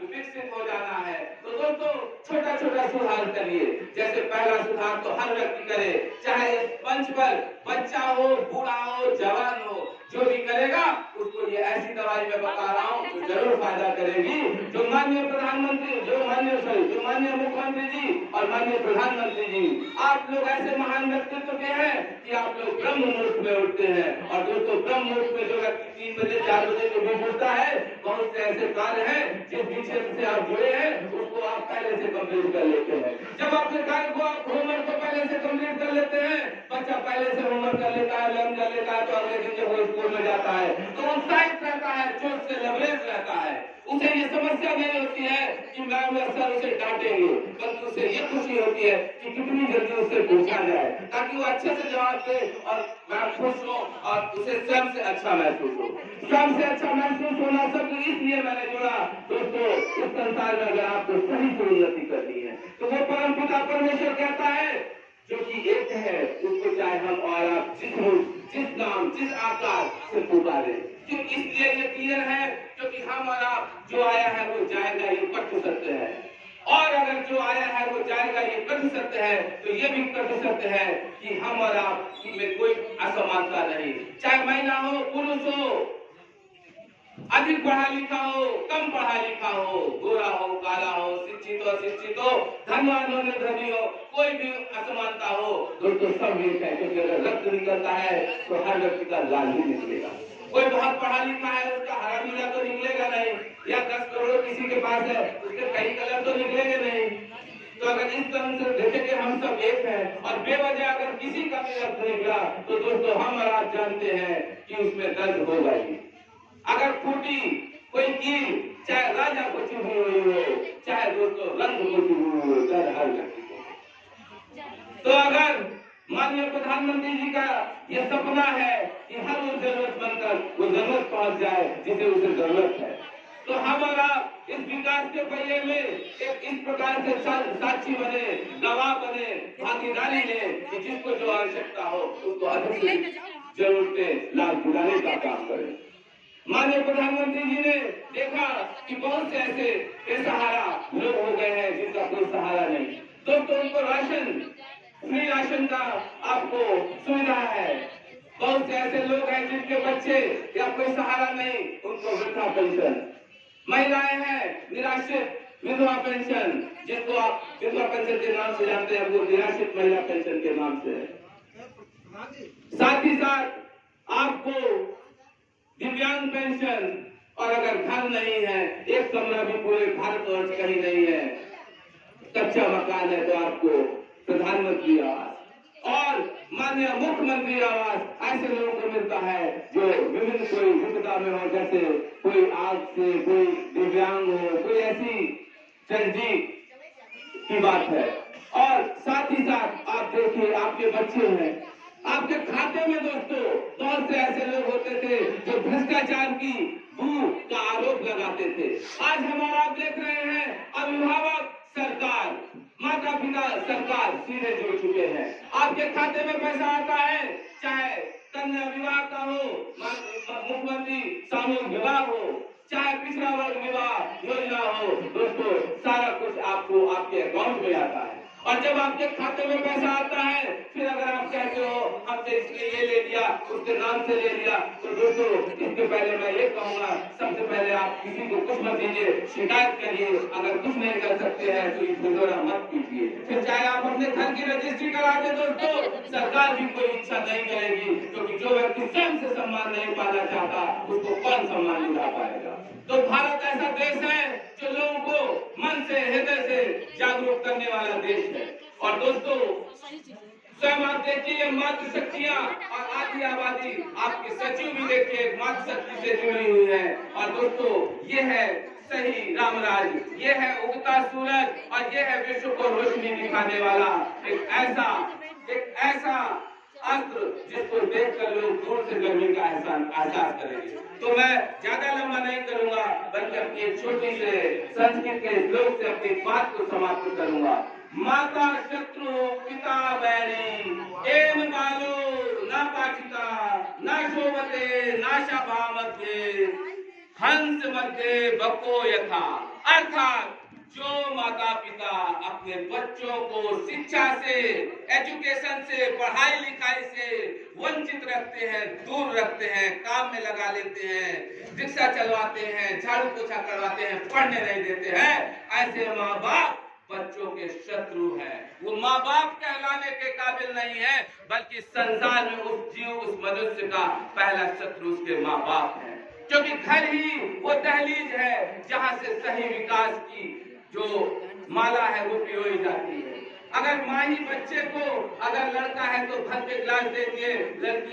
विकसित हो जाना है। तो दोस्तों छोटा छोटा सुधार करिए। जैसे पहला सुधार तो हर व्यक्ति करे, चाहे इस मंच पर बच्चा हो, बूढ़ा हो, जवान हो, जो भी करेगा उसको ये ऐसी दवाई मैं बता रहा हूँ तो जरूर फायदा करेगी। जो माननीय प्रधानमंत्री, जो माननीय मुख्यमंत्री जी और माननीय प्रधानमंत्री जी, आप लोग ऐसे महान व्यक्तित्व के हैं कि आप लोग ब्रह्म मुहूर्त में उठते हैं। और दोस्तों ब्रह्म मुहूर्त में जो व्यक्ति 3 बजे 4 बजे को भी उठता है, बहुत से ऐसे कार्य हैं जिस विषय से आप जुड़े हैं उसको आप पहले से कंप्लीट कर लेते हैं। जब अपने कार्य को आप होमवर्क को पहले से कंप्लीट कर लेते हैं, बच्चा पहले से होमवर्क कर लेता है, लर्न कर लेता है, तो अगले दिन जब वो स्कूल में जाता है तो उत्साहित रहता है, जोश से लबरेज रहता है। उसे ये समस्या नहीं होती है कि मैम या सर उसे डांटेंगे, बल्कि उसे ये खुशी होती है कि कितनी जल्दी उससे पूछा जाए ताकि वो अच्छे से जवाब दे और मैम खुश हो और उसे स्वयं से अच्छा महसूस हो। स्वयं से अच्छा महसूस होना शब्द इसलिए मैंने जोड़ा दोस्तों, इस संसार में अगर आपको सही से उन्नति करनी है तो वो परम पिता परमेश्वर कहता है जो कि एक है, उसको चाहे हम और आप जिस रूप, जिस नाम, जिस आकार से पुकारें। क्यों? इसलिए ये क्लियर है क्योंकि हम और आप जो आया है वो जाएगा, ये कट सत्य है। और अगर जो आया है वो जाएगा, ये कट सत्य है, तो ये भी कट सत्य है कि हम और आप में कोई असमानता नहीं। चाहे महिला हो, पुरुष हो, अधिक पढ़ा लिखा हो, कम पढ़ा लिखा हो, गोरा हो, काला हो, शिक्षित हो, अशिक्षित हो, धनवान हो, निर्धनी हो, कोई भी असमानता हो, दोस्तों सब एक है। क्योंकि अगर रक्त निकलता है तो हर व्यक्ति का लाल ही निकलेगा। कोई बहुत पढ़ा लिखा है उसका हरा नीला तो निकलेगा नहीं, या 10 करोड़ किसी के पास है उसके कई कलर तो निकलेंगे नहीं। तो अगर इस तरह से देखेंगे हम सब एक हैं और बेवजह अगर किसी का भी रक्त निकला तो दोस्तों हम और आप जानते हैं कि उसमें दर्द होगा ही। अगर फूटी कोई कील, चाहे राजा को चुभी हुई हो, चाहे दोस्तों रंग को चुभी हुई हो, चाहे हर व्यक्ति को। तो अगर माननीय प्रधानमंत्री जी का यह सपना है कि हर वो जरूरतमंद तक वो जरूरत पहुंच जाए जिसे उसे जरूरत है, तो हम और आप इस विकास के पहिए में एक इस प्रकार से साक्षी बने, गवाह बने, भागीदारी लें कि जिसको जो आवश्यकता हो उसको अधिक जरूरतें लाभ दिलाने का काम करें। माननीय प्रधानमंत्री जी ने देखा कि बहुत से ऐसे बेसहारा लोग हो गए हैं जिनका कोई सहारा नहीं। दोस्तों उनको राशन, फ्री राशन का आपको सुविधा है। बहुत से ऐसे लोग हैं जिनके बच्चे या कोई सहारा नहीं, उनको वृद्धा पेंशन। महिलाएं हैं निराश्रित, विधवा पेंशन, जिसको आप विधवा पेंशन के नाम से जानते हैं, वो निराश्रित महिला पेंशन के नाम से है। साथ ही साथ आपको दिव्यांग पेंशन, और अगर घर नहीं है, एक कमरा भी पूरे भारतवर्ष कहीं नहीं है, कच्चा मकान है, तो आपको प्रधानमंत्री आवास और माननीय मुख्यमंत्री आवास ऐसे लोगों को मिलता है जो विभिन्न कोई विपदा में हो, जैसे कोई आग से, कोई दिव्यांग हो, कोई ऐसी चंजीत की बात है। और साथ ही साथ आप देखिए आपके बच्चे हैं, आपके खाते में दोस्तों बहुत से ऐसे लोग होते थे जो भ्रष्टाचार की बू का आरोप लगाते थे। आज हमारा आप देख रहे हैं अभिभावक सरकार, माता पिता सरकार सीधे जुड़ चुके हैं। आपके खाते में पैसा आता है, चाहे कन्या विवाह का हो, मुख्यमंत्री सामूहिक विवाह हो, चाहे पिछड़ा वर्ग विवाह योजना हो, दोस्तों सारा कुछ आपको आपके अकाउंट में आता है। और जब आपके खाते में पैसा आता है, फिर अगर आप कहते हो हमसे इसने ये ले लिया, उसके नाम से ले लिया, तो दोस्तों इसके पहले मैं ये कहूंगा, सबसे पहले आप किसी को कुछ मत दीजिए, शिकायत करिए। अगर कुछ नहीं कर सकते हैं तो ये ढिंढोरा मत कीजिए। फिर चाहे आप अपने घर की रजिस्ट्री करा दे दोस्तों, सरकार भी कोई इच्छा नहीं करेगी, क्योंकि जो व्यक्ति स्वयं से सम्मान नहीं पाना चाहता उसको कौन सम्मान दिला पाएगा। तो भारत ऐसा देश है जो लोगों को मन से, हृदय से जागरूक करने वाला देश है। और दोस्तों स्वयं आप देखिए मातृशक्तियां और आधी आबादी, आपके सचिव भी देखिए मातृशक्ति से जुड़ी हुई है। और दोस्तों ये है सही रामराज, ये है उगता सूरज और ये है विश्व को रोशनी दिखाने वाला एक ऐसा अस्त्र जिसको देखकर लोग दूर से गर्मी का एहसास करेंगे। तो मैं ज्यादा लंबा नहीं करूंगा, बल्कि अपनी एक छोटी से संस्कृत के श्लोक से अपनी बात को समाप्त करूंगा। माता शत्रु पिता बैरी, एन बालो न पाठिता, न शोभते नाशा भामते, हंस मध्य बको यथा। अर्थात जो माता पिता अपने बच्चों को शिक्षा से, एजुकेशन से, पढ़ाई लिखाई से वंचित रखते हैं, दूर रखते हैं, काम में लगा लेते हैं, रिक्शा चलवाते हैं, झाड़ू पोछा करवाते हैं, पढ़ने नहीं देते हैं, ऐसे माँ बाप बच्चों के शत्रु हैं। वो माँ बाप कहलाने के काबिल नहीं है, बल्कि संसार में उस जीव, उस मनुष्य का पहला शत्रु उसके माँ बाप है। क्योंकि घर ही वो दहलीज है जहां से सही विकास की जो माला है वो पिरोई जाती है। अगर माँ ही बच्चे को, अगर लड़का है तो भर के गिलास दे दिए, लड़की